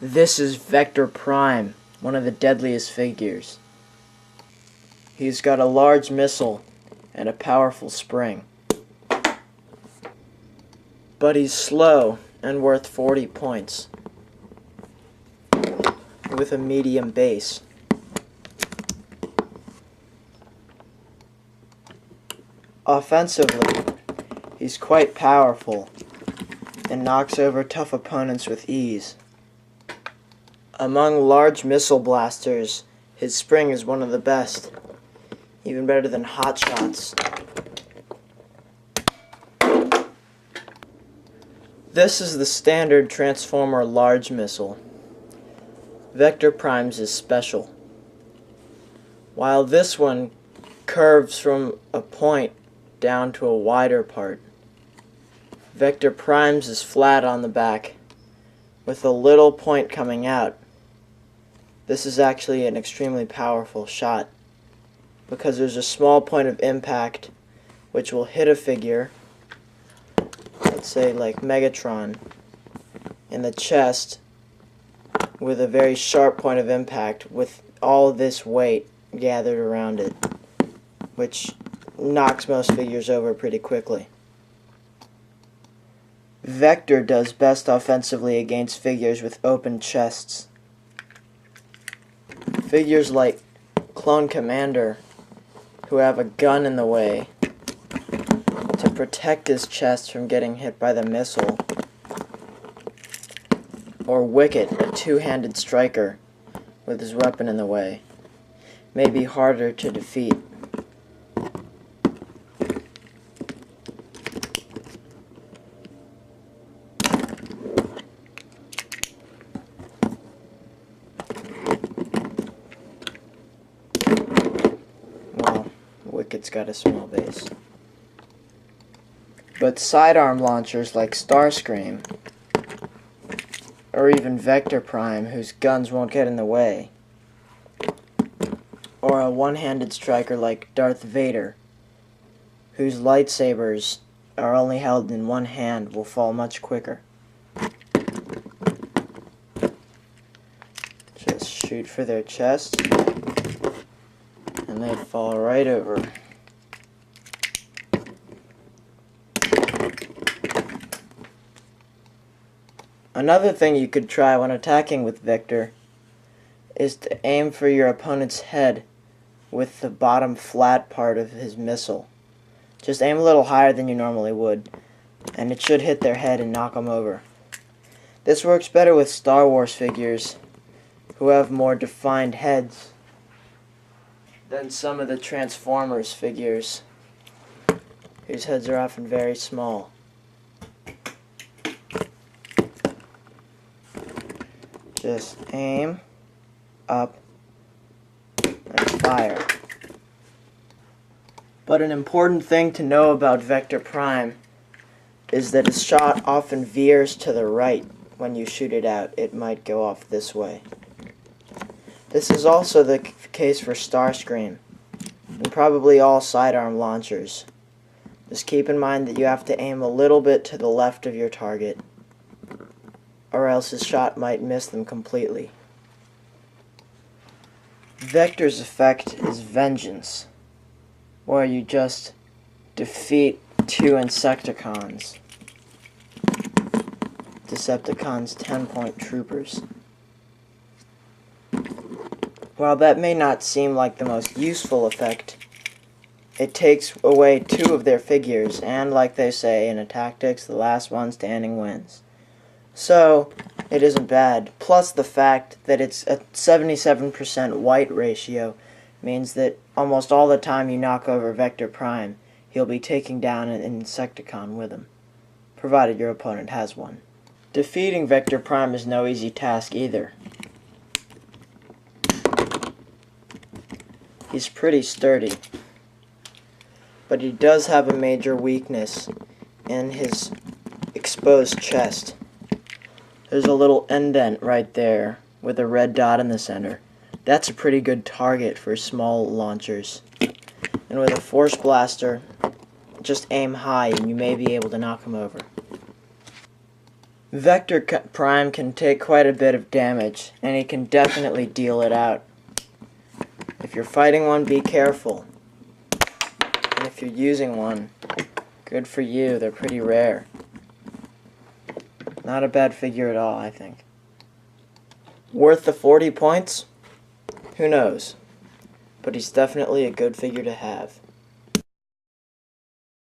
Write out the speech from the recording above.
This is Vector Prime, one of the deadliest figures. He's got a large missile and a powerful spring. But he's slow and worth 40 points, with a medium base. Offensively, he's quite powerful and knocks over tough opponents with ease. Among large missile blasters, his spring is one of the best, even better than hot shots. This is the standard Transformer large missile. Vector Prime's is special. While this one curves from a point down to a wider part, Vector Prime's is flat on the back, with a little point coming out. This is actually an extremely powerful shot, because there's a small point of impact which will hit a figure, let's say like Megatron, in the chest, with a very sharp point of impact with all this weight gathered around it, which knocks most figures over pretty quickly. Vector does best offensively against figures with open chests. Figures like Clone Commander, who have a gun in the way to protect his chest from getting hit by the missile, or Wicket, a two-handed striker with his weapon in the way, may be harder to defeat. Wicket's got a small base. But sidearm launchers like Starscream, or even Vector Prime, whose guns won't get in the way, or a one-handed striker like Darth Vader, whose lightsabers are only held in one hand, will fall much quicker. Just shoot for their chest, and they fall right over. Another thing you could try when attacking with Vector is to aim for your opponent's head with the bottom flat part of his missile. Just aim a little higher than you normally would, and it should hit their head and knock them over. This works better with Star Wars figures, who have more defined heads than some of the Transformers figures, whose heads are often very small. Just aim, up, and fire. But an important thing to know about Vector Prime is that his shot often veers to the right when you shoot it out. It might go off this way. This is also the case for Starscream, and probably all sidearm launchers. Just keep in mind that you have to aim a little bit to the left of your target, or else his shot might miss them completely. Vector's effect is Vengeance, where you just defeat two Insecticons. Decepticons 10-point troopers. While that may not seem like the most useful effect, it takes away two of their figures, and like they say in Attacktix, the last one standing wins. So, it isn't bad. Plus the fact that it's a 77% white ratio means that almost all the time you knock over Vector Prime, he'll be taking down an Insecticon with him, provided your opponent has one. Defeating Vector Prime is no easy task either. He's pretty sturdy, but he does have a major weakness in his exposed chest. There's a little indent right there with a red dot in the center. That's a pretty good target for small launchers. And with a force blaster, just aim high and you may be able to knock him over. Vector Prime can take quite a bit of damage, and he can definitely deal it out. If you're fighting one, be careful. And if you're using one, good for you, they're pretty rare. Not a bad figure at all, I think. Worth the 40 points? Who knows? But he's definitely a good figure to have.